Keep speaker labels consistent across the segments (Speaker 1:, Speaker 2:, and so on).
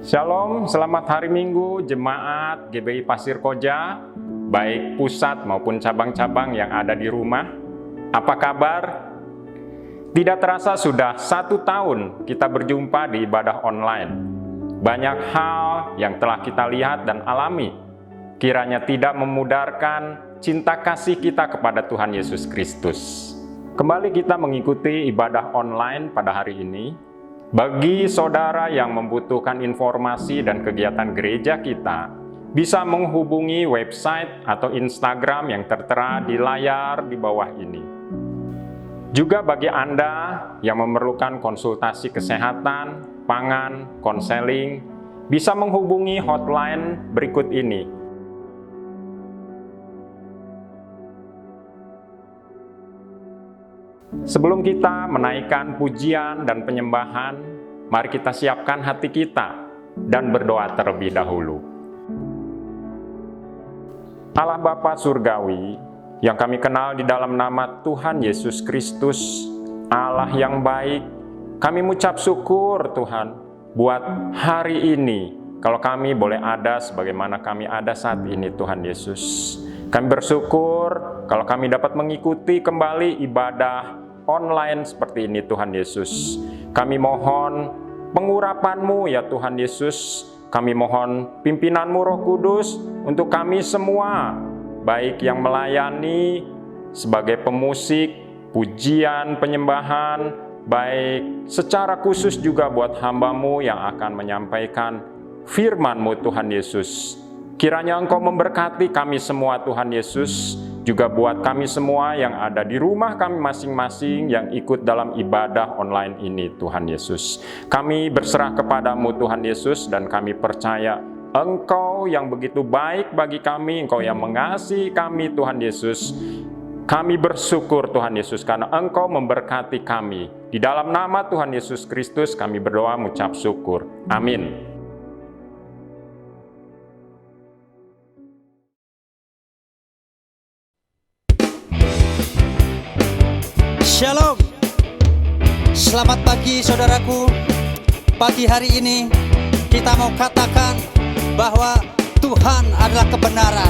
Speaker 1: Shalom, selamat hari Minggu Jemaat GBI Pasir Koja, baik pusat maupun cabang-cabang yang ada di rumah. Apa kabar? Tidak terasa sudah 1 tahun kita berjumpa di ibadah online. Banyak hal yang telah kita lihat dan alami, kiranya tidak memudarkan cinta kasih kita kepada Tuhan Yesus Kristus. Kembali kita mengikuti ibadah online pada hari ini. Bagi saudara yang membutuhkan informasi dan kegiatan gereja kita, bisa menghubungi website atau Instagram yang tertera di layar di bawah ini. Juga bagi Anda yang memerlukan konsultasi kesehatan, pangan, konseling, bisa menghubungi hotline berikut ini. Sebelum kita menaikkan pujian dan penyembahan, mari kita siapkan hati kita dan berdoa terlebih dahulu. Allah Bapa Surgawi, yang kami kenal di dalam nama Tuhan Yesus Kristus, Allah yang baik, kami mengucap syukur Tuhan, buat hari ini, kalau kami boleh ada sebagaimana kami ada saat ini Tuhan Yesus. Kami bersyukur kalau kami dapat mengikuti kembali ibadah online seperti ini Tuhan Yesus. Kami mohon pengurapan-Mu ya Tuhan Yesus. Kami mohon pimpinan-Mu Roh Kudus untuk kami semua, baik yang melayani sebagai pemusik, pujian, penyembahan, baik secara khusus juga buat hamba-Mu yang akan menyampaikan firman-Mu Tuhan Yesus. Kiranya Engkau memberkati kami semua Tuhan Yesus, juga buat kami semua yang ada di rumah kami masing-masing yang ikut dalam ibadah online ini Tuhan Yesus. Kami berserah kepadamu Tuhan Yesus dan kami percaya Engkau yang begitu baik bagi kami, Engkau yang mengasihi kami Tuhan Yesus. Kami bersyukur Tuhan Yesus karena Engkau memberkati kami. Di dalam nama Tuhan Yesus Kristus kami berdoa mengucap syukur. Amin.
Speaker 2: Shalom, selamat pagi saudaraku. Pagi hari ini kita mau katakan bahwa Tuhan adalah kebenaran.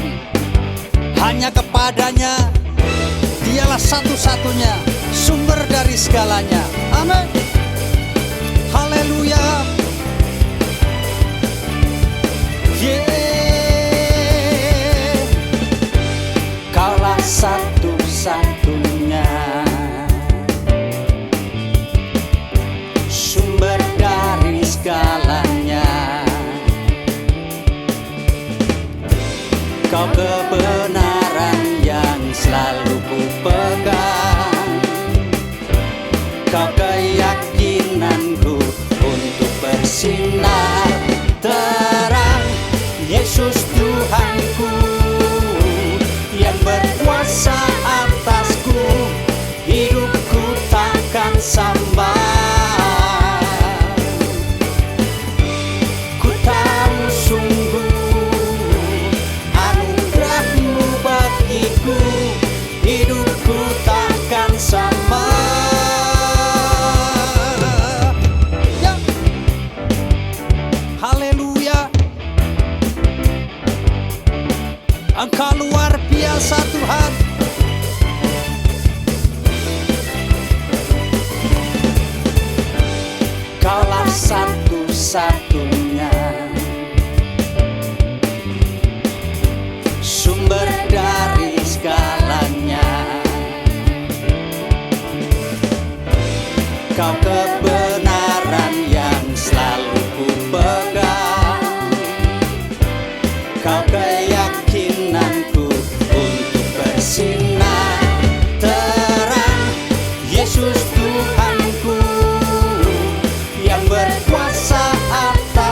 Speaker 2: Hanya kepadanya, Dialah satu-satunya sumber dari segalanya. Amin. Haleluya. Kaulah satu-satunya sumber dari segalanya. Kau kebenaran yang selalu ku pegang. Kau keyakinanku untuk bersinar terang. Yesus Tuhanku yang berkuasa atasku, hidupku takkan sambar. Hidupku takkan sama. Ya. Haleluya. Engkau luar biasa Tuhan. Kaulah satu-satunya sumber dari segalanya. Kau kebenaran yang selalu ku pegang. Kau keyakinanku untuk bersinar terang. Yesus Tuhanku yang berkuasa atas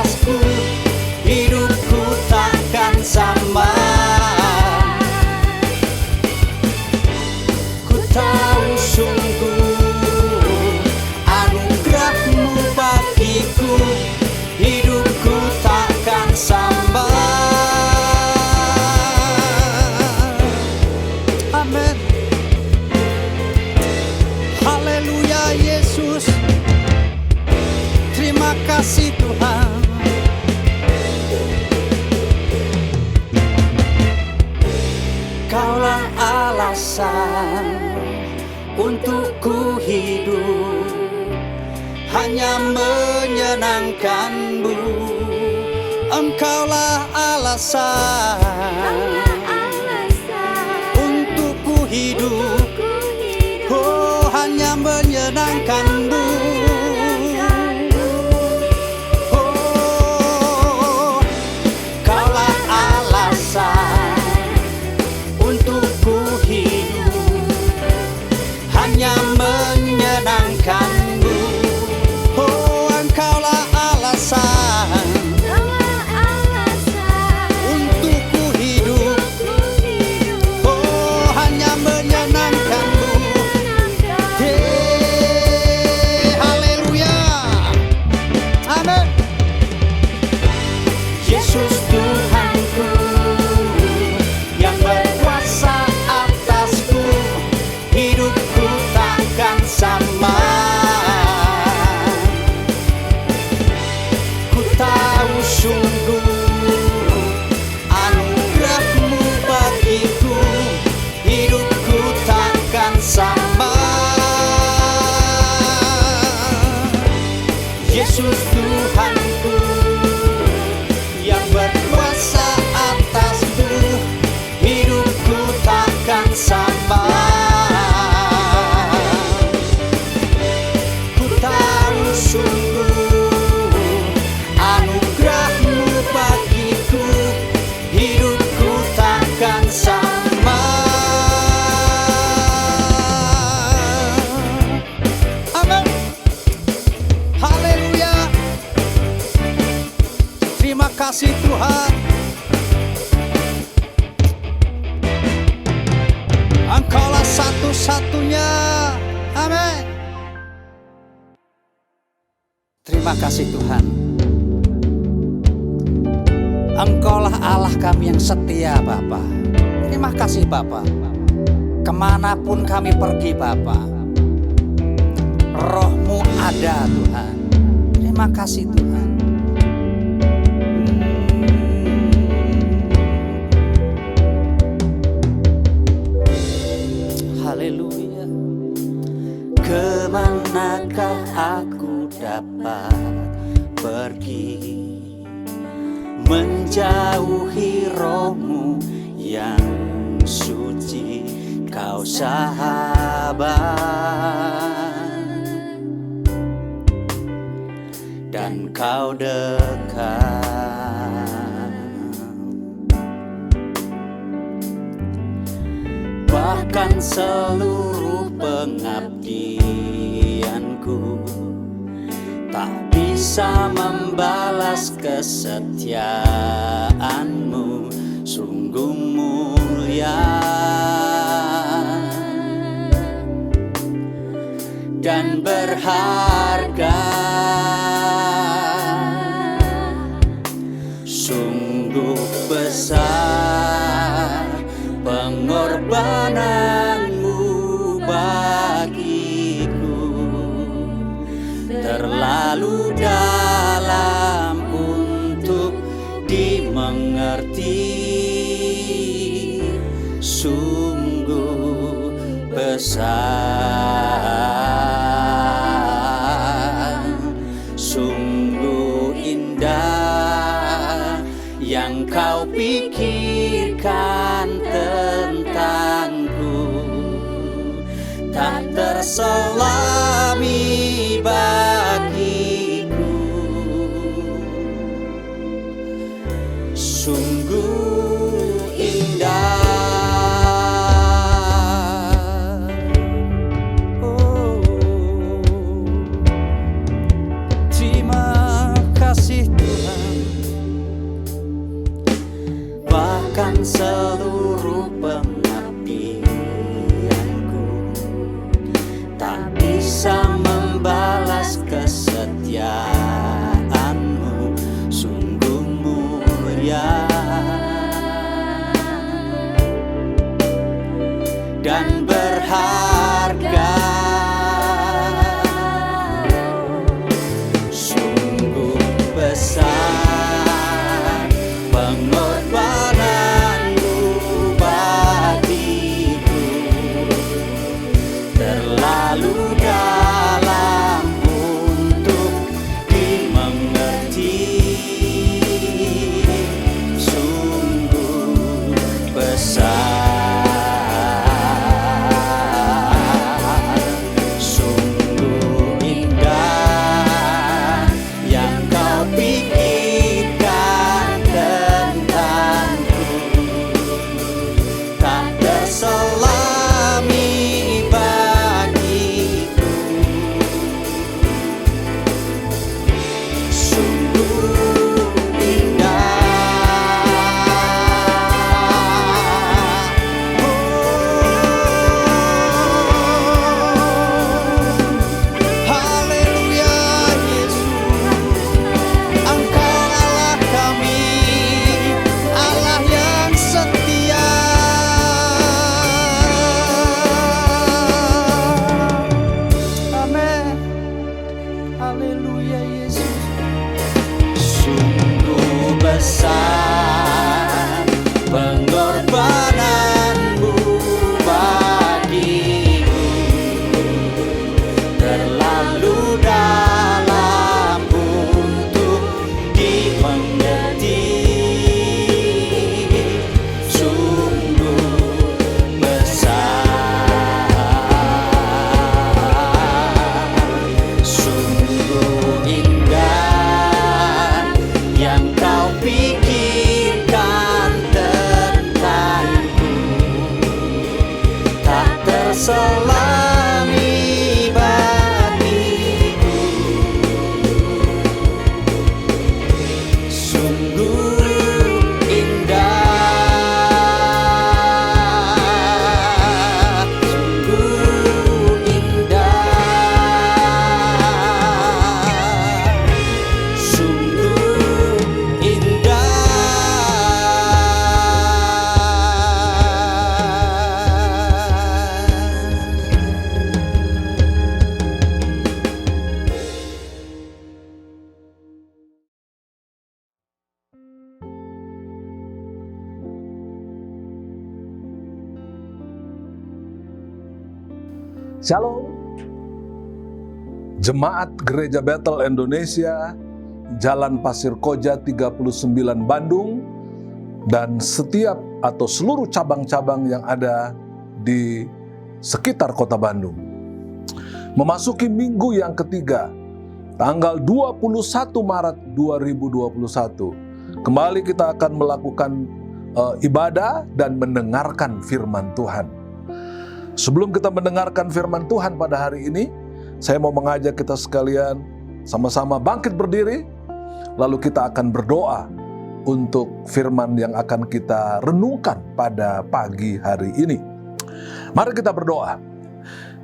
Speaker 2: hanya menyenangkanmu. Engkaulah alasan untuk ku hidup, oh hanya menyenangkanmu. Oh, kaulah alasan untuk ku hidup, hanya menyenangkanmu. Oh, engkaulah alasan untuk ku hidup, oh hanya menyenangkanmu. Haleluya, amin. Yesus Tuhanku yang berkuasa atasku, hidupku takkan sama. Ku tahu sungguh anugerah-Mu bagiku, hidupku takkan sama. Yesus Tuhanku yang berkuasa atasku, hidupku takkan sama. Ku tahu sungguh anugerah-Mu bagiku, hidupku takkan sama. Amin. Haleluya. Terima kasih Tuhan. Engkaulah satu-satunya. Amin. Terima kasih Tuhan. Engkaulah Allah kami yang setia Bapa. Terima kasih Bapa. Kemanapun kami pergi Bapa, Roh-Mu ada Tuhan. Terima kasih Tuhan. Haleluya. Kemanakah aku dapat pergi, menjauhi Roh-Mu yang suci, Kau sahabat, dan Kau dekat. Bahkan seluruh pengabdianku tak bisa membalas kesetiaan-Mu, sungguh mulia dan berharga. Sungguh besar pengorbanan-Mu bagiku, terlalu dalam untuk dimengerti. Sungguh besar, sungguh indah yang Kau pikirkan tentangku, tak terselami bagiku. Sungguh indah. Oh, terima kasih Tuhan. Bahkan seluruh pengabdianku tak bisa membalas kesetiaan-Mu, sungguh mulia dan berharga. Sungguh besar pengorbanan-Mu bagiku, terlalu dalam untuk besar pengorbananmu bagiku, terlalu dalam untuk dimengerti. Sungguh besar, sungguh indah yang kau pikirkan tentangku, tak terselami bagiku. Sungguh indah, sungguh indah, sungguh
Speaker 3: Shalom, Jemaat Gereja Bethel Indonesia, Jalan Pasir Koja 39 Bandung, dan setiap atau seluruh cabang-cabang yang ada di sekitar kota Bandung. Memasuki minggu yang ketiga, tanggal 21 Maret 2021, kembali kita akan melakukan ibadah dan mendengarkan firman Tuhan. Sebelum kita mendengarkan firman Tuhan pada hari ini, saya mau mengajak kita sekalian sama-sama bangkit berdiri, lalu kita akan berdoa untuk firman yang akan kita renungkan pada pagi hari ini. Mari kita berdoa.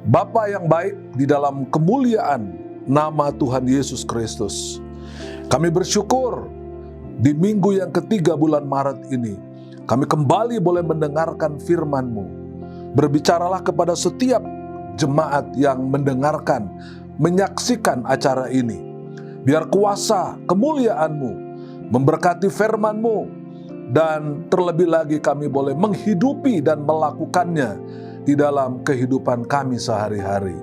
Speaker 3: Bapa yang baik, di dalam kemuliaan nama Tuhan Yesus Kristus, kami bersyukur di minggu yang ketiga bulan Maret ini, kami kembali boleh mendengarkan firman-Mu. Berbicaralah kepada setiap jemaat yang mendengarkan, menyaksikan acara ini. Biar kuasa kemuliaan-Mu memberkati firman-Mu, dan terlebih lagi kami boleh menghidupi dan melakukannya di dalam kehidupan kami sehari-hari.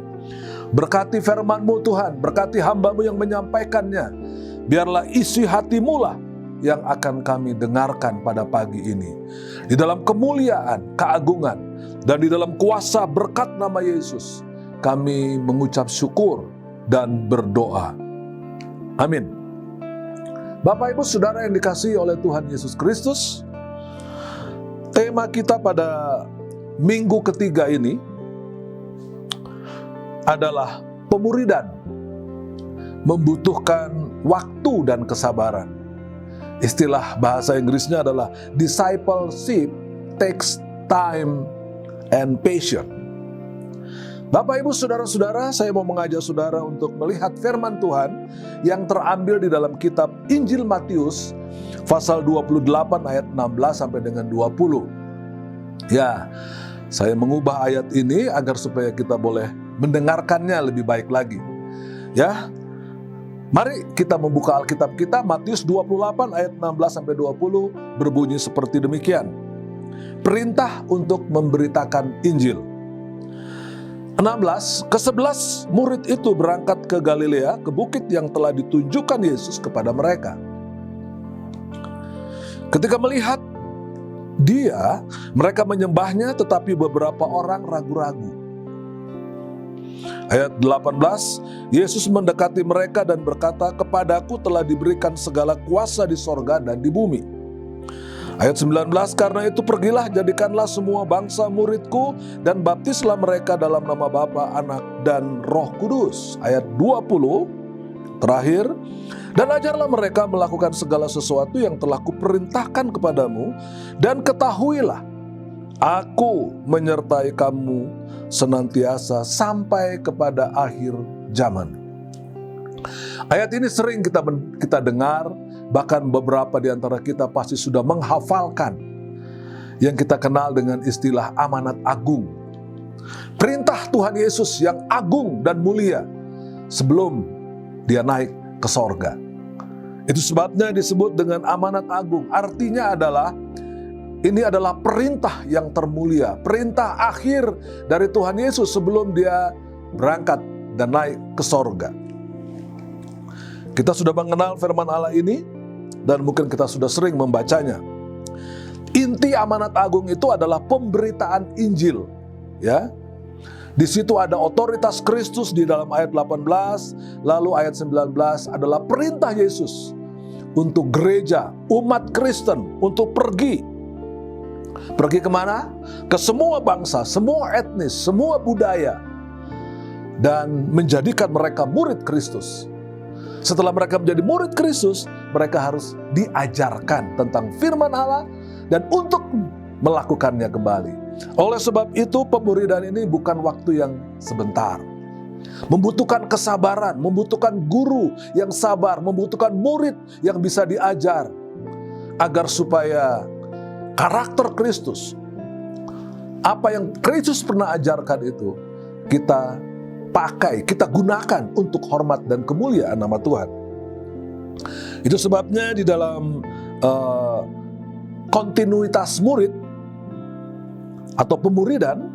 Speaker 3: Berkati firman-Mu Tuhan, berkati hamba-Mu yang menyampaikannya. Biarlah isi hati-Mu lah yang akan kami dengarkan pada pagi ini. Di dalam kemuliaan, keagungan, dan di dalam kuasa berkat nama Yesus, kami mengucap syukur dan berdoa. Amin. Bapak Ibu Saudara yang dikasihi oleh Tuhan Yesus Kristus, tema kita pada minggu ketiga ini adalah pemuridan membutuhkan waktu dan kesabaran. Istilah bahasa Inggrisnya adalah discipleship takes time and patience. Bapak Ibu Saudara-saudara, saya mau mengajak saudara untuk melihat firman Tuhan yang terambil di dalam kitab Injil Matius pasal 28 ayat 16 sampai dengan 20. Ya, saya mengubah ayat ini agar supaya kita boleh mendengarkannya lebih baik lagi. Ya, mari kita membuka Alkitab kita, Matius 28 ayat 16 sampai 20 berbunyi seperti demikian. Perintah untuk memberitakan Injil. 16, ke-11 murid itu berangkat ke Galilea, ke bukit yang telah ditunjukkan Yesus kepada mereka. Ketika melihat Dia, mereka menyembahnya, tetapi beberapa orang ragu-ragu. Ayat 18, Yesus mendekati mereka dan berkata, "Kepadaku telah diberikan segala kuasa di sorga dan di bumi." Ayat 19, "Karena itu pergilah, jadikanlah semua bangsa muridku, dan baptislah mereka dalam nama Bapa, Anak, dan Roh Kudus." Ayat 20, terakhir, "Dan ajarlah mereka melakukan segala sesuatu yang telah kuperintahkan kepadamu, dan ketahuilah, Aku menyertai kamu senantiasa sampai kepada akhir zaman." Ayat ini sering kita dengar, bahkan beberapa di antara kita pasti sudah menghafalkan, yang kita kenal dengan istilah amanat agung. Perintah Tuhan Yesus yang agung dan mulia sebelum Dia naik ke sorga. Itu sebabnya disebut dengan amanat agung. Artinya adalah ini adalah perintah yang termulia, perintah akhir dari Tuhan Yesus sebelum dia berangkat dan naik ke sorga. Kita sudah mengenal firman Allah ini dan mungkin kita sudah sering membacanya. Inti amanat agung itu adalah pemberitaan Injil, ya. Di situ ada otoritas Kristus di dalam ayat 18, lalu ayat 19 adalah perintah Yesus untuk gereja, umat Kristen untuk pergi. Pergi kemana? Ke semua bangsa, semua etnis, semua budaya, dan menjadikan mereka murid Kristus. Setelah mereka menjadi murid Kristus, mereka harus diajarkan tentang firman Allah dan untuk melakukannya kembali. Oleh sebab itu, pemuridan ini bukan waktu yang sebentar. Membutuhkan kesabaran, membutuhkan guru yang sabar, membutuhkan murid yang bisa diajar, agar supaya karakter Kristus, apa yang Kristus pernah ajarkan itu, kita pakai, kita gunakan untuk hormat dan kemuliaan nama Tuhan. Itu sebabnya di dalam kontinuitas murid atau pemuridan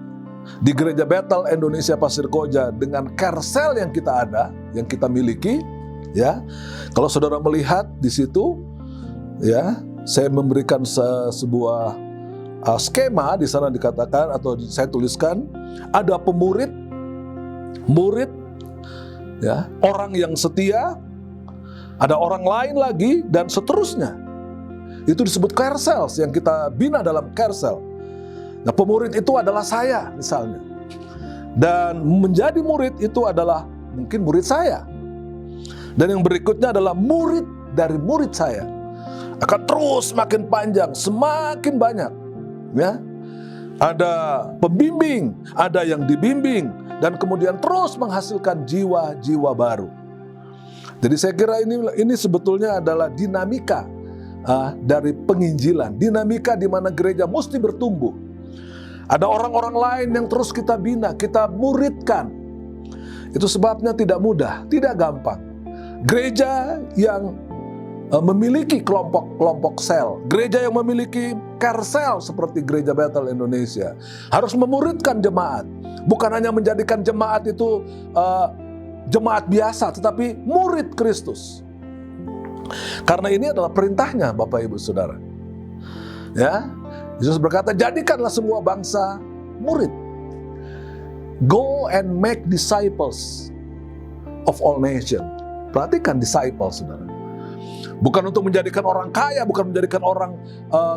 Speaker 3: di Gereja Bethel Indonesia Pasir Koja dengan Kersel yang kita ada, yang kita miliki, ya. Kalau saudara melihat di situ, ya, saya memberikan sebuah skema di sana dikatakan atau saya tuliskan ada pemurid, murid, ya, orang yang setia, ada orang lain lagi dan seterusnya. Itu disebut Kersel yang kita bina dalam Kersel. Nah, pemurid itu adalah saya misalnya. Dan menjadi murid itu adalah mungkin murid saya. Dan yang berikutnya adalah murid dari murid saya. Akan terus makin panjang, semakin banyak. Ya. Ada pembimbing, ada yang dibimbing, dan kemudian terus menghasilkan jiwa-jiwa baru. Jadi saya kira ini sebetulnya adalah dinamika dari penginjilan. Dinamika di mana gereja mesti bertumbuh. Ada orang-orang lain yang terus kita bina, kita muridkan. Itu sebabnya tidak mudah, tidak gampang. Gereja yang memiliki kelompok-kelompok sel, gereja yang memiliki Kersel seperti Gereja Bethel Indonesia, harus memuridkan jemaat. Bukan hanya menjadikan jemaat itu jemaat biasa, tetapi murid Kristus. Karena ini adalah perintahnya Bapak Ibu Saudara. Ya, Yesus berkata, jadikanlah semua bangsa murid. Go and make disciples of all nations. Perhatikan disciples, saudara. Bukan untuk menjadikan orang kaya, bukan menjadikan orang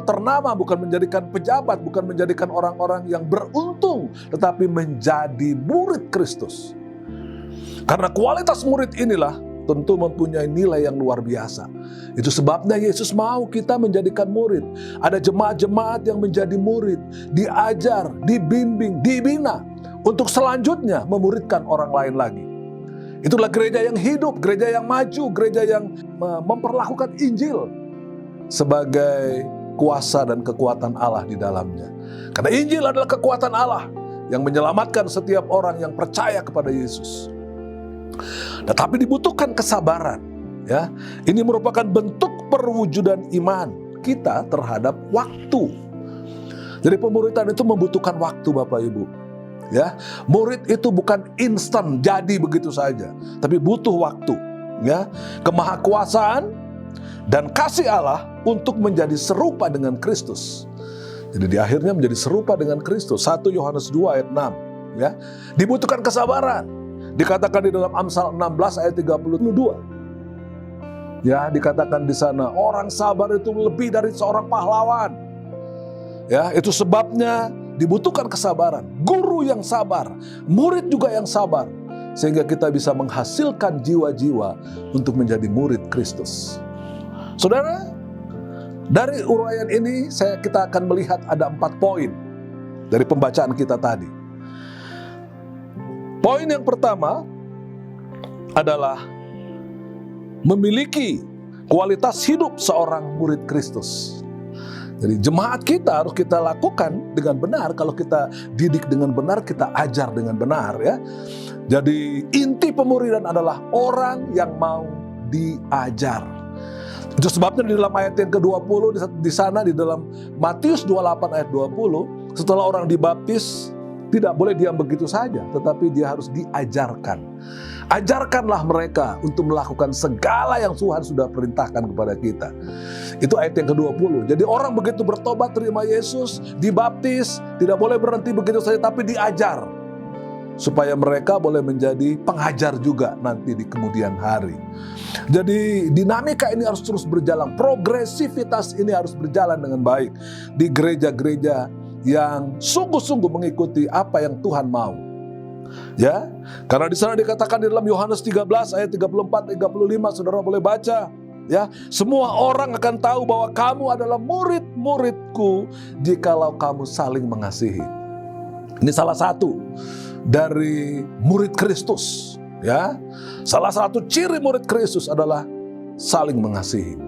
Speaker 3: ternama, bukan menjadikan pejabat, bukan menjadikan orang-orang yang beruntung, tetapi menjadi murid Kristus. Karena kualitas murid inilah tentu mempunyai nilai yang luar biasa. Itu sebabnya Yesus mau kita menjadikan murid. Ada jemaat-jemaat yang menjadi murid, diajar, dibimbing, dibina untuk selanjutnya memuridkan orang lain lagi. Itulah gereja yang hidup, gereja yang maju, gereja yang memperlakukan Injil sebagai kuasa dan kekuatan Allah di dalamnya. Karena Injil adalah kekuatan Allah yang menyelamatkan setiap orang yang percaya kepada Yesus. Tetapi dibutuhkan kesabaran, ya. Ini merupakan bentuk perwujudan iman kita terhadap waktu. Jadi pemuridan itu membutuhkan waktu, Bapak Ibu. Ya, murid itu bukan instan jadi begitu saja, tapi butuh waktu, ya. Kemahakuasaan dan kasih Allah untuk menjadi serupa dengan Kristus. Jadi di akhirnya menjadi serupa dengan Kristus. 1 Yohanes 2 ayat 6, ya. Dibutuhkan kesabaran. Dikatakan di dalam Amsal 16 ayat 32. Ya, dikatakan di sana orang sabar itu lebih dari seorang pahlawan. Ya, itu sebabnya dibutuhkan kesabaran, guru yang sabar, murid juga yang sabar, sehingga kita bisa menghasilkan jiwa-jiwa untuk menjadi murid Kristus. Saudara, dari uraian ini kita akan melihat ada 4 poin dari pembacaan kita tadi. Poin yang pertama adalah memiliki kualitas hidup seorang murid Kristus. Jadi jemaat kita harus kita lakukan dengan benar. Kalau kita didik dengan benar, kita ajar dengan benar, ya. Jadi inti pemuridan adalah orang yang mau diajar. Itu sebabnya di dalam ayat yang ke-20 di sana di dalam Matius 28 ayat 20, setelah orang dibaptis tidak boleh diam begitu saja, tetapi dia harus diajarkan. Ajarkanlah mereka untuk melakukan segala yang Tuhan sudah perintahkan kepada kita. Itu ayat yang ke-20. Jadi orang begitu bertobat, terima Yesus, dibaptis, tidak boleh berhenti begitu saja, tapi diajar. Supaya mereka boleh menjadi pengajar juga nanti di kemudian hari. Jadi dinamika ini harus terus berjalan. Progresivitas ini harus berjalan dengan baik di gereja-gereja yang sungguh-sungguh mengikuti apa yang Tuhan mau. Ya, karena di sana dikatakan di dalam Yohanes 13 ayat 34-35, saudara boleh baca. Ya, semua orang akan tahu bahwa kamu adalah murid-muridku jikalau kamu saling mengasihi. Ini salah satu dari murid Kristus. Ya, salah satu ciri murid Kristus adalah saling mengasihi.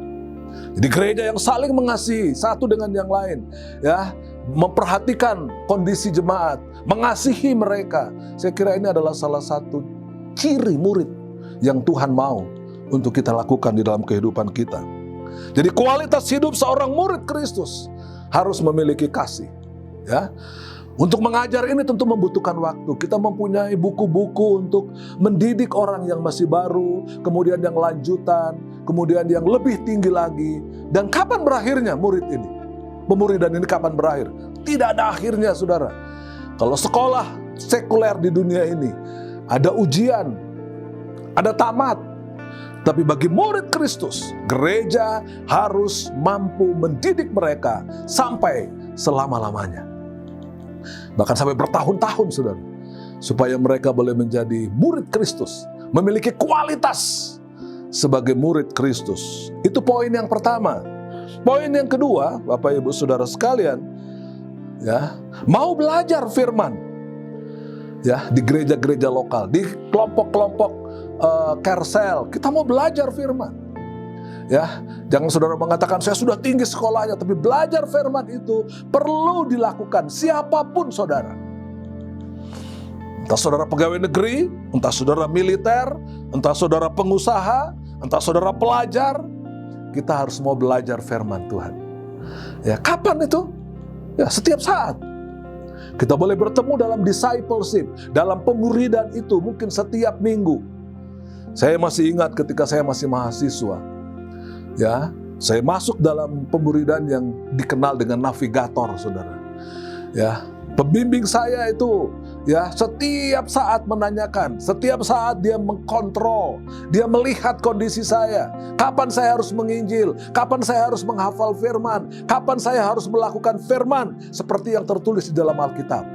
Speaker 3: Jadi gereja yang saling mengasihi satu dengan yang lain, ya, memperhatikan kondisi jemaat, mengasihi mereka. Saya kira ini adalah salah satu ciri murid yang Tuhan mau untuk kita lakukan di dalam kehidupan kita. Jadi kualitas hidup seorang murid Kristus harus memiliki kasih. Ya, untuk mengajar ini tentu membutuhkan waktu. Kita mempunyai buku-buku untuk mendidik orang yang masih baru, kemudian yang lanjutan, kemudian yang lebih tinggi lagi. Dan kapan berakhirnya murid ini? Pemuridan ini kapan berakhir? Tidak ada akhirnya, saudara. Kalau sekolah sekuler di dunia ini ada ujian, ada tamat. Tapi bagi murid Kristus, gereja harus mampu mendidik mereka sampai selama-lamanya. Bahkan sampai bertahun-tahun, saudara. Supaya mereka boleh menjadi murid Kristus, memiliki kualitas sebagai murid Kristus. Itu poin yang pertama. Poin yang kedua, Bapak Ibu Saudara sekalian, ya, mau belajar firman, ya, di gereja-gereja lokal, di kelompok-kelompok Kersel, kita mau belajar firman. Ya, jangan saudara mengatakan saya sudah tinggi sekolahnya, tapi belajar firman itu perlu dilakukan siapapun saudara. Entah saudara pegawai negeri, entah saudara militer, entah saudara pengusaha, entah saudara pelajar, kita harus mau belajar firman Tuhan. Ya, kapan itu? Ya, setiap saat. Kita boleh bertemu dalam discipleship, dalam pemuridan itu mungkin setiap minggu. Saya masih ingat ketika saya masih mahasiswa. Ya, saya masuk dalam pemuridan yang dikenal dengan navigator, saudara. Ya, pembimbing saya itu, ya, setiap saat menanyakan, setiap saat dia mengkontrol, dia melihat kondisi saya, kapan saya harus menginjil, kapan saya harus menghafal firman, kapan saya harus melakukan firman seperti yang tertulis di dalam Alkitab.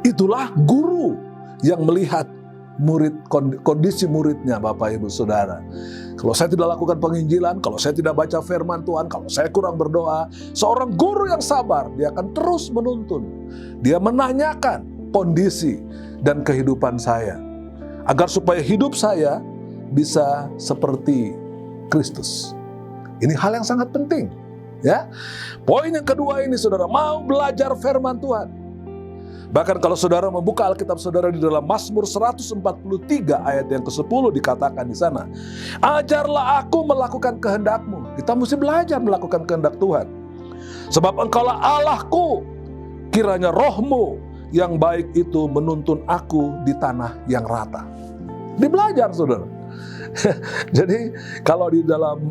Speaker 3: Itulah guru yang melihat murid, kondisi muridnya, Bapak Ibu Saudara. Kalau saya tidak lakukan penginjilan, kalau saya tidak baca firman Tuhan, kalau saya kurang berdoa, seorang guru yang sabar, dia akan terus menuntun. Dia menanyakan kondisi dan kehidupan saya, agar supaya hidup saya bisa seperti Kristus. Ini hal yang sangat penting. Ya, poin yang kedua ini, saudara, mau belajar firman Tuhan. Bahkan kalau saudara membuka Alkitab saudara di dalam Mazmur 143 ayat yang ke-10 dikatakan di sana, ajarlah aku melakukan kehendak-Mu. Kita mesti belajar melakukan kehendak Tuhan. Sebab Engkaulah Allahku, kiranya roh-Mu yang baik itu menuntun aku di tanah yang rata. Dibelajar, saudara. Jadi kalau di dalam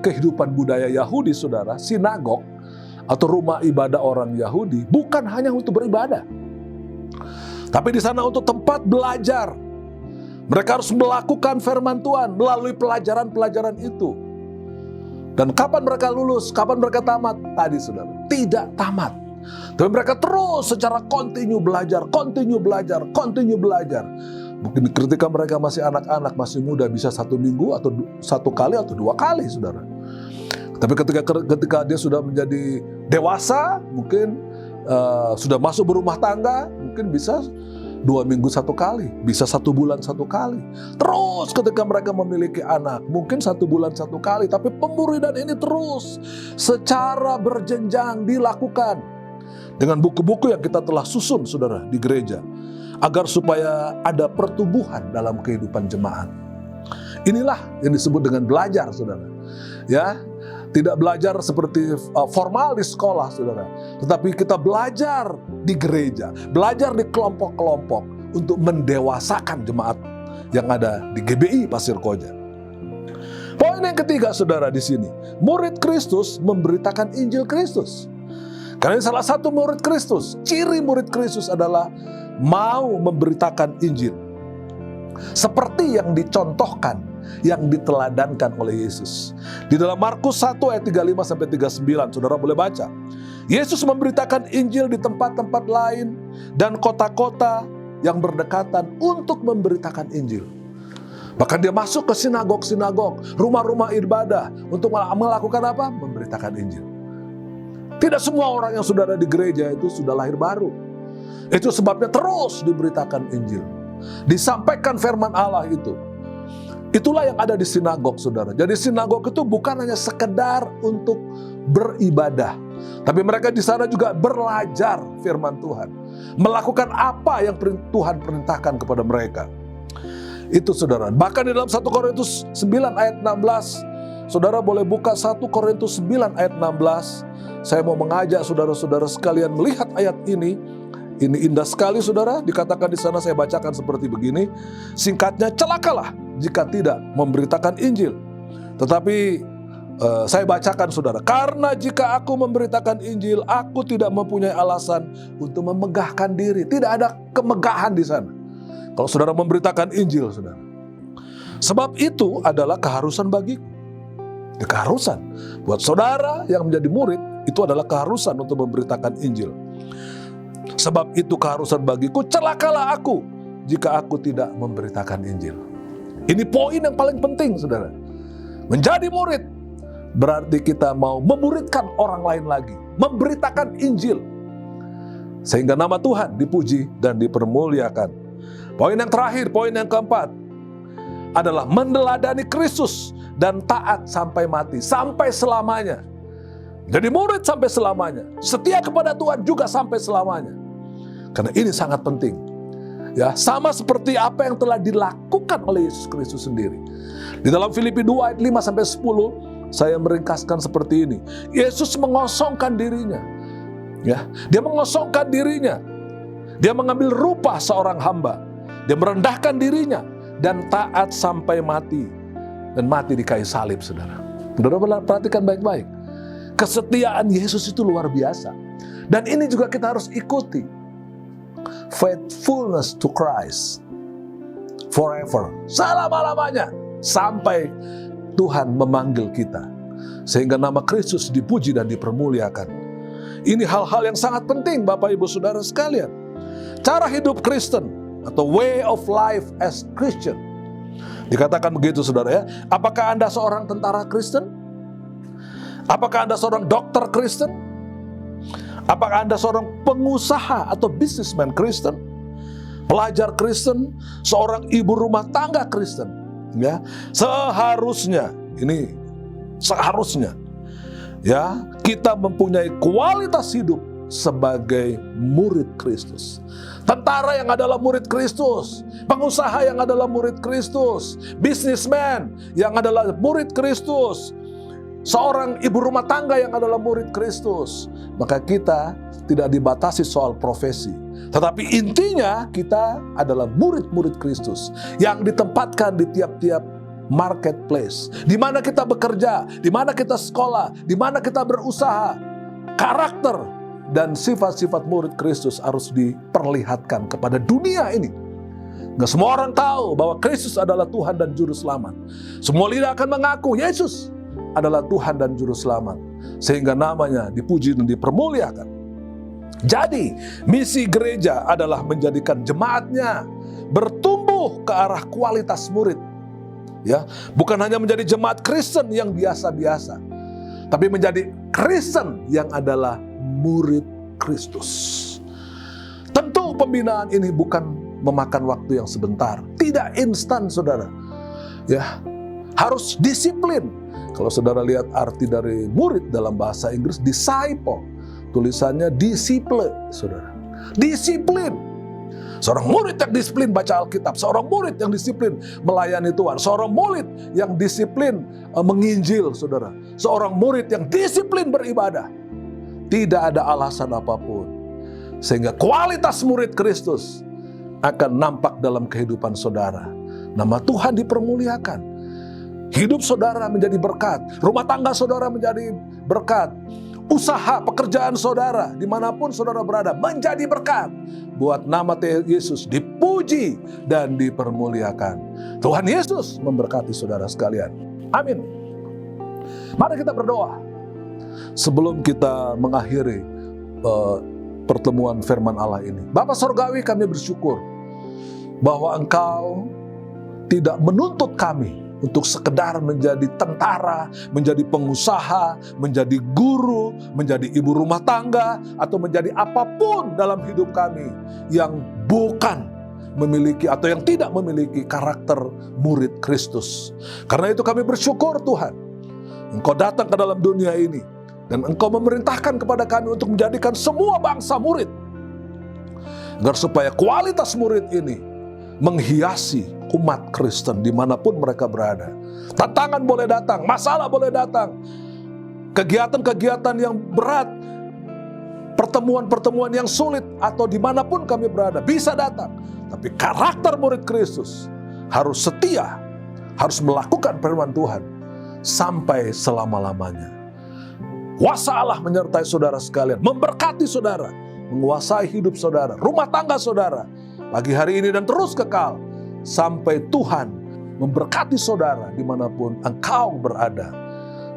Speaker 3: kehidupan budaya Yahudi, saudara, sinagog atau rumah ibadah orang Yahudi bukan hanya untuk beribadah, tapi di sana untuk tempat belajar. Mereka harus melakukan firman Tuhan melalui pelajaran-pelajaran itu. Dan kapan mereka lulus, kapan mereka tamat? Tadi, saudara, tidak tamat. Tapi mereka terus secara kontinu belajar, kontinu belajar, kontinu belajar. Mungkin ketika mereka masih anak-anak, masih muda, bisa 1 minggu atau 1 kali atau 2 kali, saudara. Tapi ketika dia sudah menjadi dewasa, mungkin sudah masuk berumah tangga, mungkin bisa 2 minggu 1 kali, bisa 1 bulan 1 kali. Terus ketika mereka memiliki anak, mungkin 1 bulan 1 kali. Tapi pemuridan ini terus secara berjenjang dilakukan dengan buku-buku yang kita telah susun, saudara, di gereja, agar supaya ada pertumbuhan dalam kehidupan jemaat. Inilah yang disebut dengan belajar, saudara. Ya, tidak belajar seperti formal di sekolah, saudara. Tetapi kita belajar di gereja, belajar di kelompok-kelompok untuk mendewasakan jemaat yang ada di GBI Pasir Koja. Poin yang ketiga, saudara, di sini, murid Kristus memberitakan Injil Kristus. Karena salah satu murid Kristus, ciri murid Kristus adalah mau memberitakan Injil. Seperti yang dicontohkan, yang diteladankan oleh Yesus. Di dalam Markus 1 ayat 35-39, saudara boleh baca. Yesus memberitakan Injil di tempat-tempat lain dan kota-kota yang berdekatan untuk memberitakan Injil. Bahkan dia masuk ke sinagog-sinagog, rumah-rumah ibadah untuk melakukan apa? Memberitakan Injil. Tidak semua orang yang sudah ada di gereja itu sudah lahir baru. Itu sebabnya terus diberitakan Injil. Disampaikan firman Allah itu. Itulah yang ada di sinagog, saudara. Jadi sinagog itu bukan hanya sekedar untuk beribadah, tapi mereka di sana juga belajar firman Tuhan, melakukan apa yang Tuhan perintahkan kepada mereka. Itu, saudara. Bahkan di dalam 1 Korintus 9 ayat 16, saudara boleh buka 1 Korintus 9 ayat 16. Saya mau mengajak saudara-saudara sekalian melihat ayat ini. Ini indah sekali, saudara. Dikatakan di sana, saya bacakan seperti begini. Singkatnya, celakalah jika tidak memberitakan Injil. Tetapi saya bacakan, saudara. Karena jika aku memberitakan Injil, aku tidak mempunyai alasan untuk memegahkan diri. Tidak ada kemegahan di sana. Kalau saudara memberitakan Injil, saudara. Sebab itu adalah keharusan bagiku. Keharusan. Buat saudara yang menjadi murid, itu adalah keharusan untuk memberitakan Injil. Sebab itu keharusan bagiku, celakalah aku jika aku tidak memberitakan Injil. Ini poin yang paling penting, saudara. Menjadi murid berarti kita mau memuridkan orang lain lagi, memberitakan Injil, sehingga nama Tuhan dipuji dan dipermuliakan. Poin yang terakhir, poin yang keempat, adalah meneladani Kristus dan taat sampai mati, sampai selamanya. Jadi murid sampai selamanya, setia kepada Tuhan juga sampai selamanya. Karena ini sangat penting. Ya, sama seperti apa yang telah dilakukan oleh Yesus Kristus sendiri. Di dalam Filipi 2 ayat 5-10, saya meringkaskan seperti ini. Yesus mengosongkan dirinya. Ya, dia mengosongkan dirinya. Dia mengambil rupa seorang hamba. Dia merendahkan dirinya dan taat sampai mati. Dan mati di kayu salib, saudara. Saudara perhatikan baik-baik. Kesetiaan Yesus itu luar biasa. Dan ini juga kita harus ikuti. Faithfulness to Christ forever, selama-lamanya, sampai Tuhan memanggil kita, sehingga nama Kristus dipuji dan dipermuliakan. Ini hal-hal yang sangat penting, Bapak Ibu Saudara sekalian. Cara hidup Kristen atau way of life as Christian, dikatakan begitu, saudara, ya. Apakah Anda seorang tentara Kristen? Apakah Anda seorang dokter Kristen? Apakah Anda seorang pengusaha atau businessman Kristen? Pelajar Kristen? Seorang ibu rumah tangga Kristen? Ya, seharusnya ya, kita mempunyai kualitas hidup sebagai murid Kristus. Tentara yang adalah murid Kristus, pengusaha yang adalah murid Kristus, businessman yang adalah murid Kristus, seorang ibu rumah tangga yang adalah murid Kristus. Maka kita tidak dibatasi soal profesi, tetapi intinya kita adalah murid-murid Kristus yang ditempatkan di tiap-tiap marketplace, di mana kita bekerja, di mana kita sekolah, di mana kita berusaha. Karakter dan sifat-sifat murid Kristus harus diperlihatkan kepada dunia ini. Nggak semua orang tahu bahwa Kristus adalah Tuhan dan Juru Selamat. Semua lidah akan mengaku Yesus adalah Tuhan dan Juru Selamat, sehingga namanya dipuji dan dipermuliakan. Jadi, misi gereja adalah menjadikan jemaatnya bertumbuh ke arah kualitas murid. Ya, bukan hanya menjadi jemaat Kristen yang biasa-biasa, tapi menjadi Kristen yang adalah murid Kristus. Tentu pembinaan ini bukan memakan waktu yang sebentar, tidak instan, saudara. Ya, harus disiplin. Kalau saudara lihat arti dari murid dalam bahasa Inggris, disciple, tulisannya disiplin, saudara. Disiplin. Seorang murid yang disiplin baca Alkitab, seorang murid yang disiplin melayani Tuhan, seorang murid yang disiplin menginjil, saudara. Seorang murid yang disiplin beribadah. Tidak ada alasan apapun. Sehingga kualitas murid Kristus akan nampak dalam kehidupan saudara. Nama Tuhan dipermuliakan. Hidup saudara menjadi berkat. Rumah tangga saudara menjadi berkat. Usaha, pekerjaan saudara, dimanapun saudara berada, menjadi berkat. Buat nama Yesus dipuji dan dipermuliakan. Tuhan Yesus memberkati saudara sekalian. Amin. Mari kita berdoa. Sebelum kita mengakhiri pertemuan firman Allah ini. Bapa Surgawi, kami bersyukur bahwa Engkau tidak menuntut kami untuk sekedar menjadi tentara, menjadi pengusaha, menjadi guru, menjadi ibu rumah tangga, atau menjadi apapun dalam hidup kami yang bukan memiliki atau yang tidak memiliki karakter murid Kristus. Karena itu kami bersyukur Tuhan, Engkau datang ke dalam dunia ini dan Engkau memerintahkan kepada kami untuk menjadikan semua bangsa murid, agar supaya kualitas murid ini menghiasi umat Kristen dimanapun mereka berada. Tantangan boleh datang, masalah boleh datang, kegiatan-kegiatan yang berat, pertemuan-pertemuan yang sulit, atau dimanapun kami berada bisa datang. Tapi karakter murid Kristus harus setia, harus melakukan firman Tuhan sampai selama-lamanya. Kuasa Allah menyertai saudara sekalian, memberkati saudara, menguasai hidup saudara, rumah tangga saudara, pagi hari ini dan terus kekal, sampai Tuhan memberkati saudara dimanapun engkau berada.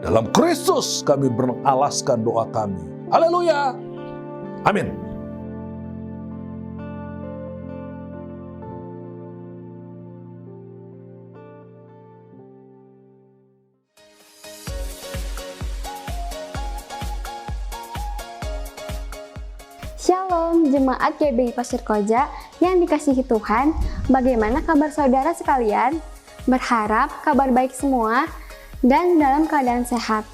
Speaker 3: Dalam Kristus kami beralaskan doa kami. Haleluya. Amin.
Speaker 4: Shalom, Jemaat GBI Pasir Koja yang dikasihi Tuhan. Bagaimana kabar saudara sekalian? Berharap kabar baik semua dan dalam keadaan sehat.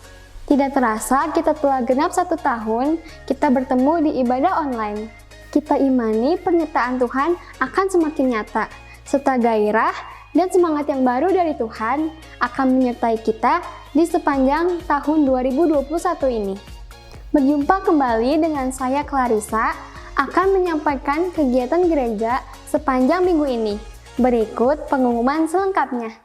Speaker 4: Tidak terasa kita telah genap 1 tahun kita bertemu di ibadah online. Kita imani pernyataan Tuhan akan semakin nyata, serta gairah dan semangat yang baru dari Tuhan akan menyertai kita di sepanjang tahun 2021 ini. Berjumpa kembali dengan saya Clarissa akan menyampaikan kegiatan gereja sepanjang minggu ini. Berikut pengumuman selengkapnya.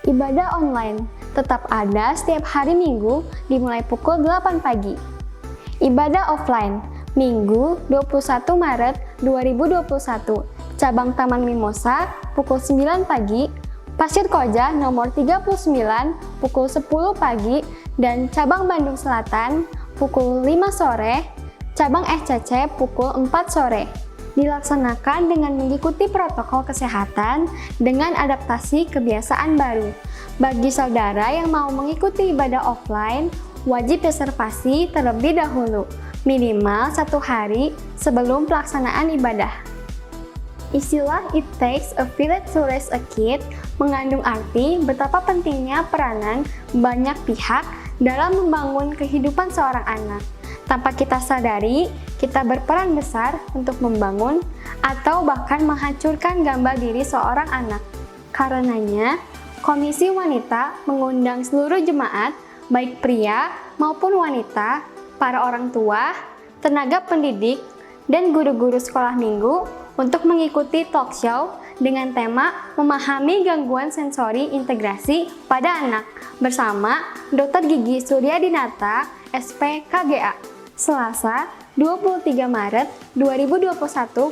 Speaker 4: Ibadah online tetap ada setiap hari Minggu dimulai pukul 8 pagi. Ibadah offline Minggu 21 Maret 2021, cabang Taman Mimosa pukul 9 pagi, Pasir Koja nomor 39 pukul 10 pagi, dan cabang Bandung Selatan pukul 5 sore, cabang SCC pukul 4 sore. Dilaksanakan dengan mengikuti protokol kesehatan dengan adaptasi kebiasaan baru. Bagi saudara yang mau mengikuti ibadah offline, wajib reservasi terlebih dahulu, minimal 1 hari sebelum pelaksanaan ibadah. Istilah "It takes a village to raise a kid" mengandung arti betapa pentingnya peranan banyak pihak dalam membangun kehidupan seorang anak. Tanpa kita sadari, kita berperan besar untuk membangun atau bahkan menghancurkan gambar diri seorang anak. Karenanya, Komisi Wanita mengundang seluruh jemaat, baik pria maupun wanita, para orang tua, tenaga pendidik, dan guru-guru sekolah minggu untuk mengikuti talk show dengan tema memahami gangguan sensori integrasi pada anak bersama Dr. Gigi Suryadinata, SPKGA, Selasa 23 Maret 2021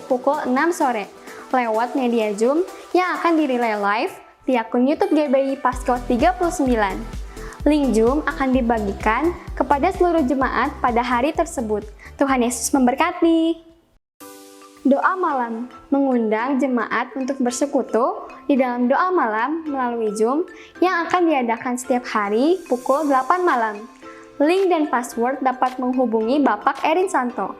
Speaker 4: pukul 6 sore lewat media Zoom yang akan dirilai live di akun YouTube GBI Paskot 39. Link Zoom akan dibagikan kepada seluruh jemaat pada hari tersebut. Tuhan Yesus memberkati. Doa malam mengundang jemaat untuk bersekutu di dalam doa malam melalui Zoom yang akan diadakan setiap hari pukul 8 malam. Link dan password dapat menghubungi Bapak Erin Santo.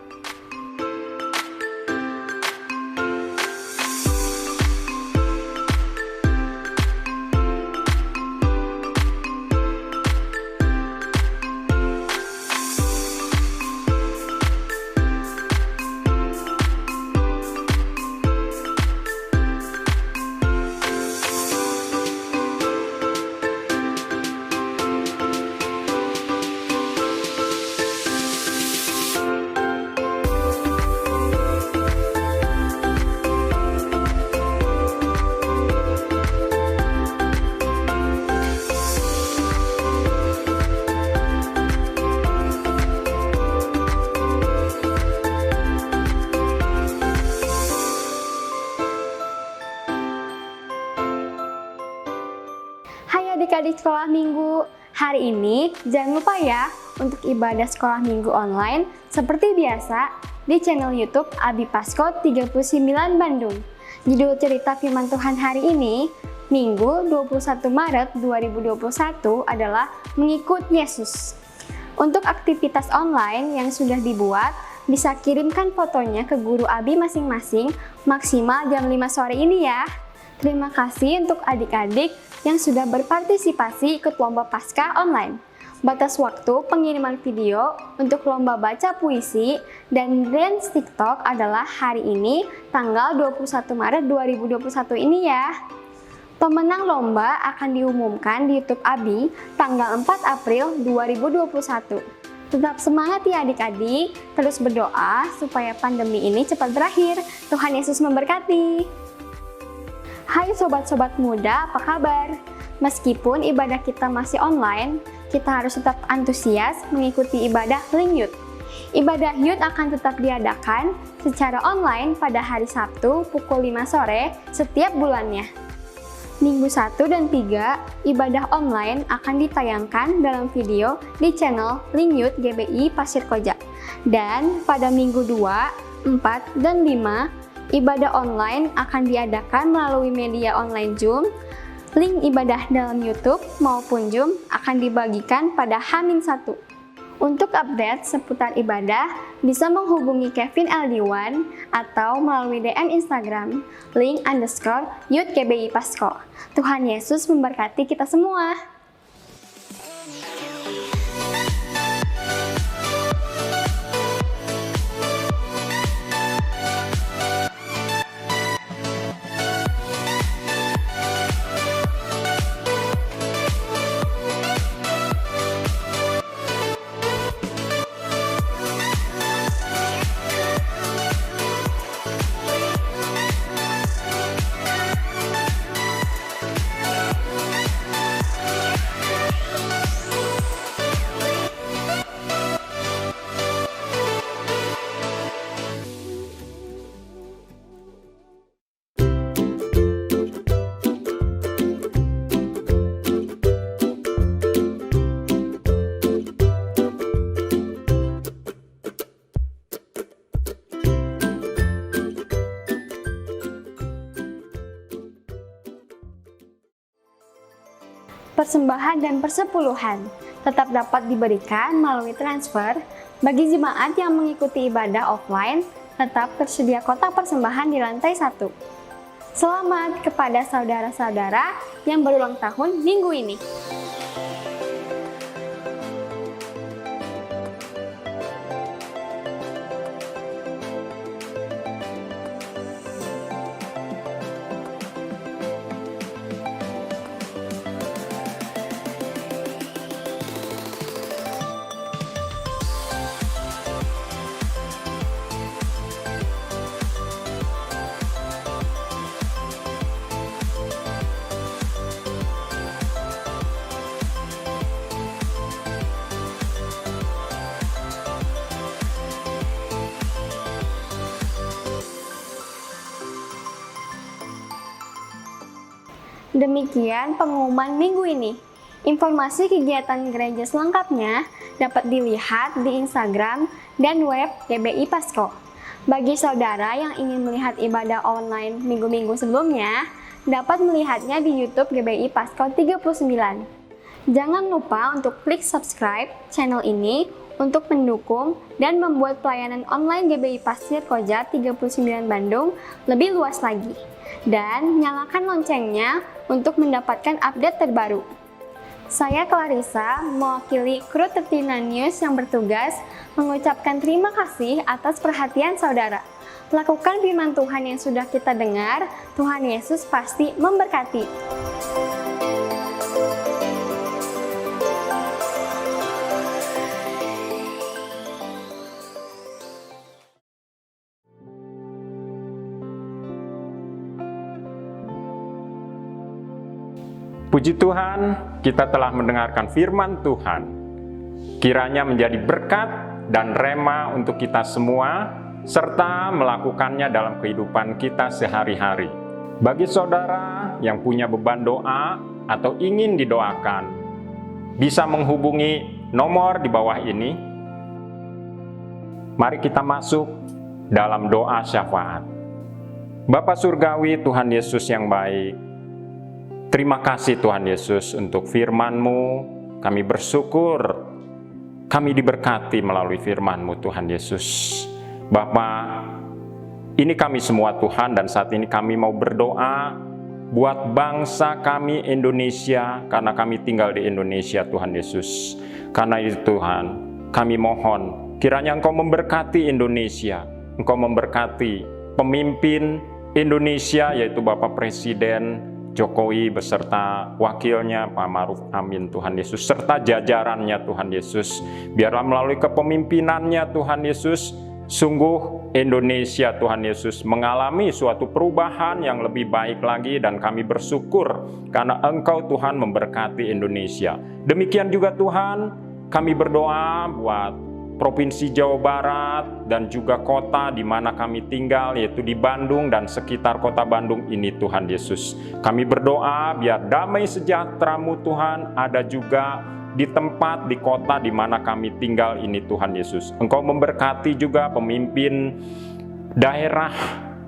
Speaker 4: adik-adik sekolah minggu, hari ini jangan lupa ya untuk ibadah sekolah minggu online seperti biasa di channel YouTube Abi Pasko 39 Bandung. Judul cerita firman Tuhan hari ini, Minggu 21 Maret 2021 adalah Mengikut Yesus. Untuk aktivitas online yang sudah dibuat, bisa kirimkan fotonya ke guru Abi masing-masing maksimal jam 5 sore ini ya. Terima kasih untuk adik-adik yang sudah berpartisipasi ikut lomba Paskah online. Batas waktu pengiriman video untuk lomba baca puisi dan dance TikTok adalah hari ini tanggal 21 Maret 2021 ini ya. Pemenang lomba akan diumumkan di YouTube Abi tanggal 4 April 2021. Tetap semangat ya adik-adik, terus berdoa supaya pandemi ini cepat berakhir. Tuhan Yesus memberkati. Hai sobat-sobat muda, apa kabar? Meskipun ibadah kita masih online, kita harus tetap antusias mengikuti ibadah Link Youth. Ibadah Youth akan tetap diadakan secara online pada hari Sabtu pukul 5 sore setiap bulannya. Minggu 1 dan 3, ibadah online akan ditayangkan dalam video di channel Link Youth GBI Pasir Koja. Dan pada minggu 2, 4, dan 5, ibadah online akan diadakan melalui media online Zoom. Link ibadah dalam YouTube maupun Zoom akan dibagikan pada H-1. Untuk update seputar ibadah, bisa menghubungi Kevin LD1 atau melalui DM Instagram link_youth GBI Pasko. Tuhan Yesus memberkati kita semua. Persembahan dan persepuluhan tetap dapat diberikan melalui transfer. Bagi jemaat yang mengikuti ibadah offline, tetap tersedia kotak persembahan di lantai 1. Selamat kepada saudara-saudara yang berulang tahun minggu ini. Demikian pengumuman minggu ini. Informasi kegiatan gereja selengkapnya dapat dilihat di Instagram dan web GBI Pasko. Bagi saudara yang ingin melihat ibadah online minggu-minggu sebelumnya, dapat melihatnya di YouTube GBI Pasko 39. Jangan lupa untuk klik subscribe channel ini untuk mendukung dan membuat pelayanan online GBI Pasir Koja 39 Bandung lebih luas lagi. Dan nyalakan loncengnya untuk mendapatkan update terbaru. Saya Clarissa, mewakili kru 39 News yang bertugas mengucapkan terima kasih atas perhatian saudara. Lakukan firman Tuhan yang sudah kita dengar, Tuhan Yesus pasti memberkati.
Speaker 1: Puji Tuhan, kita telah mendengarkan firman Tuhan. Kiranya menjadi berkat dan rema untuk kita semua, serta melakukannya dalam kehidupan kita sehari-hari. Bagi saudara yang punya beban doa, atau ingin didoakan, bisa menghubungi nomor di bawah ini. Mari kita masuk dalam doa syafaat. Bapa Surgawi, Tuhan Yesus yang baik, terima kasih Tuhan Yesus untuk firman-Mu. Kami bersyukur kami diberkati melalui firman-Mu Tuhan Yesus. Bapa, ini kami semua Tuhan, dan saat ini kami mau berdoa buat bangsa kami Indonesia, karena kami tinggal di Indonesia Tuhan Yesus. Karena itu Tuhan, kami mohon kiranya Engkau memberkati Indonesia, Engkau memberkati pemimpin Indonesia, yaitu Bapak Presiden Jokowi beserta wakilnya Pak Ma'ruf Amin Tuhan Yesus, serta jajarannya Tuhan Yesus. Biarlah melalui kepemimpinannya Tuhan Yesus, sungguh Indonesia Tuhan Yesus mengalami suatu perubahan yang lebih baik lagi, dan kami bersyukur karena Engkau Tuhan memberkati Indonesia. Demikian juga Tuhan, kami berdoa buat Provinsi Jawa Barat dan juga kota di mana kami tinggal, yaitu di Bandung dan sekitar kota Bandung ini Tuhan Yesus. Kami berdoa biar damai sejahtera-Mu Tuhan ada juga di tempat, di kota di mana kami tinggal ini Tuhan Yesus. Engkau memberkati juga pemimpin daerah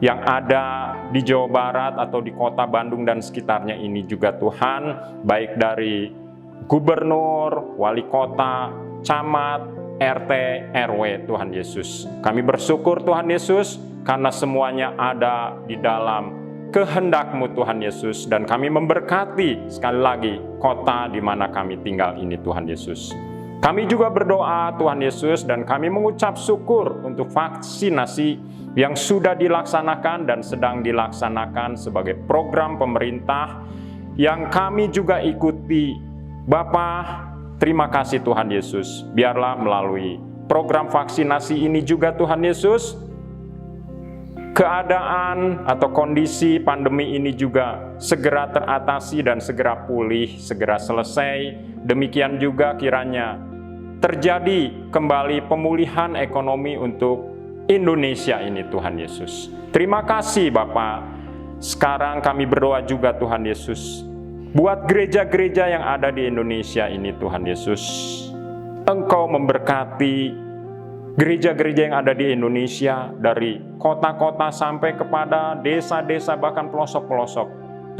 Speaker 1: yang ada di Jawa Barat atau di kota Bandung dan sekitarnya ini juga Tuhan, baik dari gubernur, wali kota, camat, RT, RW Tuhan Yesus. Kami bersyukur Tuhan Yesus karena semuanya ada di dalam kehendak-Mu Tuhan Yesus, dan kami memberkati sekali lagi kota di mana kami tinggal ini Tuhan Yesus. Kami juga berdoa Tuhan Yesus, dan kami mengucap syukur untuk vaksinasi yang sudah dilaksanakan dan sedang dilaksanakan sebagai program pemerintah yang kami juga ikuti. Bapa, terima kasih Tuhan Yesus. Biarlah melalui program vaksinasi ini juga Tuhan Yesus, keadaan atau kondisi pandemi ini juga segera teratasi dan segera pulih, segera selesai. Demikian juga kiranya terjadi kembali pemulihan ekonomi untuk Indonesia ini Tuhan Yesus. Terima kasih Bapa. Sekarang kami berdoa juga Tuhan Yesus buat gereja-gereja yang ada di Indonesia ini Tuhan Yesus. Engkau memberkati gereja-gereja yang ada di Indonesia, dari kota-kota sampai kepada desa-desa bahkan pelosok-pelosok.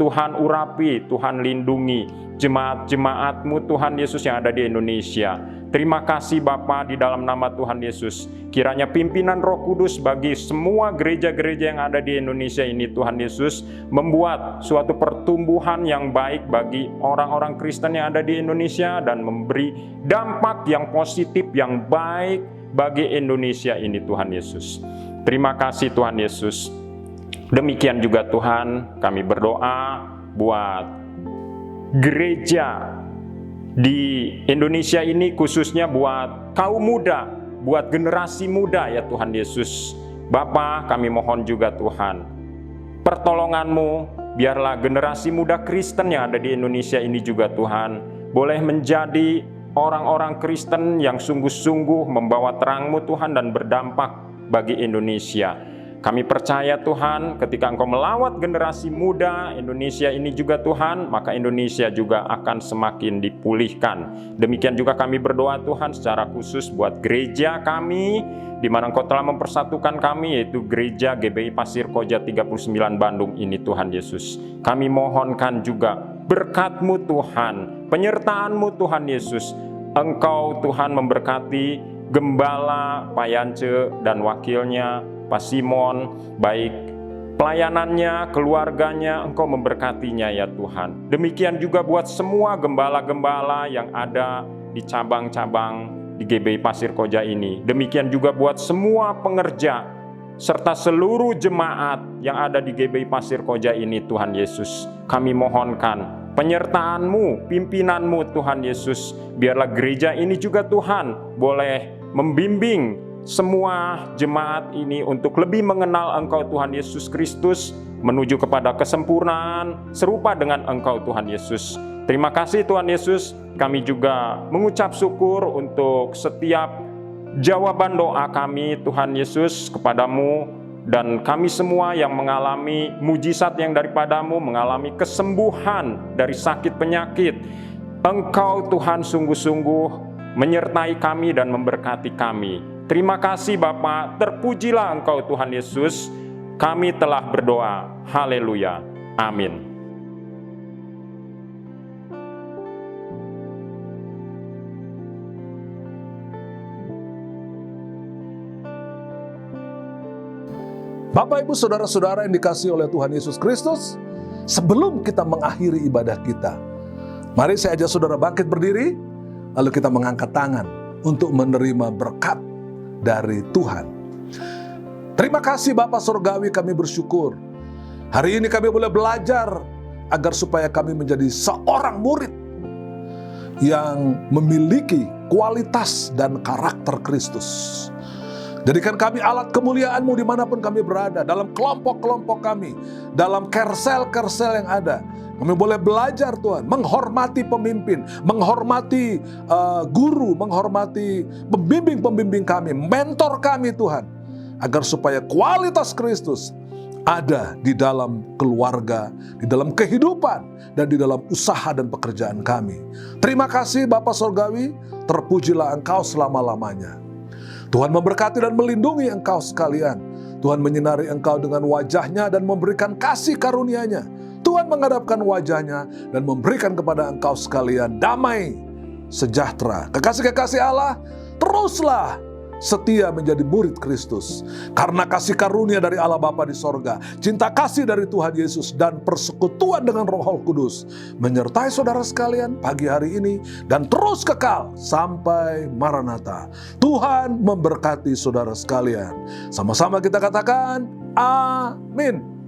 Speaker 1: Tuhan urapi, Tuhan lindungi jemaat-jemaat-Mu Tuhan Yesus yang ada di Indonesia. Terima kasih Bapa, di dalam nama Tuhan Yesus. Kiranya pimpinan Roh Kudus bagi semua gereja-gereja yang ada di Indonesia ini Tuhan Yesus membuat suatu pertumbuhan yang baik bagi orang-orang Kristen yang ada di Indonesia, dan memberi dampak yang positif yang baik bagi Indonesia ini Tuhan Yesus. Terima kasih Tuhan Yesus. Demikian juga Tuhan, kami berdoa buat gereja di Indonesia ini, khususnya buat kaum muda, buat generasi muda ya Tuhan Yesus. Bapa, kami mohon juga Tuhan, pertolongan-Mu, biarlah generasi muda Kristen yang ada di Indonesia ini juga Tuhan, boleh menjadi orang-orang Kristen yang sungguh-sungguh membawa terang-Mu Tuhan dan berdampak bagi Indonesia. Kami percaya Tuhan, ketika Engkau melawat generasi muda Indonesia ini juga Tuhan, maka Indonesia juga akan semakin dipulihkan. Demikian juga kami berdoa Tuhan secara khusus buat gereja kami, di mana Engkau telah mempersatukan kami, yaitu gereja GBI Pasir Koja 39 Bandung ini Tuhan Yesus. Kami mohonkan juga berkat-Mu Tuhan, penyertaan-Mu Tuhan Yesus. Engkau Tuhan memberkati Gembala Pak Yance dan wakilnya Pak Simon, baik pelayanannya, keluarganya, Engkau memberkatinya ya Tuhan. Demikian juga buat semua gembala-gembala yang ada di cabang-cabang di GBI Pasir Koja ini. Demikian juga buat semua pengerja serta seluruh jemaat yang ada di GBI Pasir Koja ini Tuhan Yesus. Kami mohonkan penyertaan-Mu, pimpinan-Mu Tuhan Yesus. Biarlah gereja ini juga Tuhan boleh membimbing semua jemaat ini untuk lebih mengenal Engkau Tuhan Yesus Kristus, menuju kepada kesempurnaan serupa dengan Engkau Tuhan Yesus. Terima kasih Tuhan Yesus. Kami juga mengucap syukur untuk setiap jawaban doa kami Tuhan Yesus kepadamu, dan kami semua yang mengalami mujizat yang daripadamu, mengalami kesembuhan dari sakit penyakit. Engkau Tuhan sungguh-sungguh menyertai kami dan memberkati kami. Terima kasih Bapa, terpujilah Engkau Tuhan Yesus. Kami telah berdoa. Haleluya. Amin.
Speaker 3: Bapak, Ibu, Saudara-saudara yang dikasihi oleh Tuhan Yesus Kristus, sebelum kita mengakhiri ibadah kita, mari saya ajak saudara bangkit berdiri, lalu kita mengangkat tangan untuk menerima berkat dari Tuhan. Terima kasih Bapa Surgawi, kami bersyukur. Hari ini kami boleh belajar agar supaya kami menjadi seorang murid yang memiliki kualitas dan karakter Kristus. Jadikan kami alat kemuliaan-Mu dimanapun kami berada, dalam kelompok-kelompok kami, dalam kersel-kersel yang ada. Kami boleh belajar Tuhan, menghormati pemimpin, menghormati guru, menghormati pembimbing-pembimbing kami, mentor kami Tuhan. Agar supaya kualitas Kristus ada di dalam keluarga, di dalam kehidupan, dan di dalam usaha dan pekerjaan kami. Terima kasih Bapa Surgawi, terpujilah Engkau selama-lamanya. Tuhan memberkati dan melindungi engkau sekalian. Tuhan menyinari engkau dengan wajah-Nya dan memberikan kasih karunia-Nya. Tuhan menghadapkan wajah-Nya dan memberikan kepada engkau sekalian damai, sejahtera. Kekasih-kekasih Allah, teruslah setia menjadi murid Kristus. Karena kasih karunia dari Allah Bapa di sorga, cinta kasih dari Tuhan Yesus, dan persekutuan dengan Roh Kudus menyertai saudara sekalian pagi hari ini dan terus kekal sampai Maranatha. Tuhan memberkati saudara sekalian. Sama-sama kita katakan amin.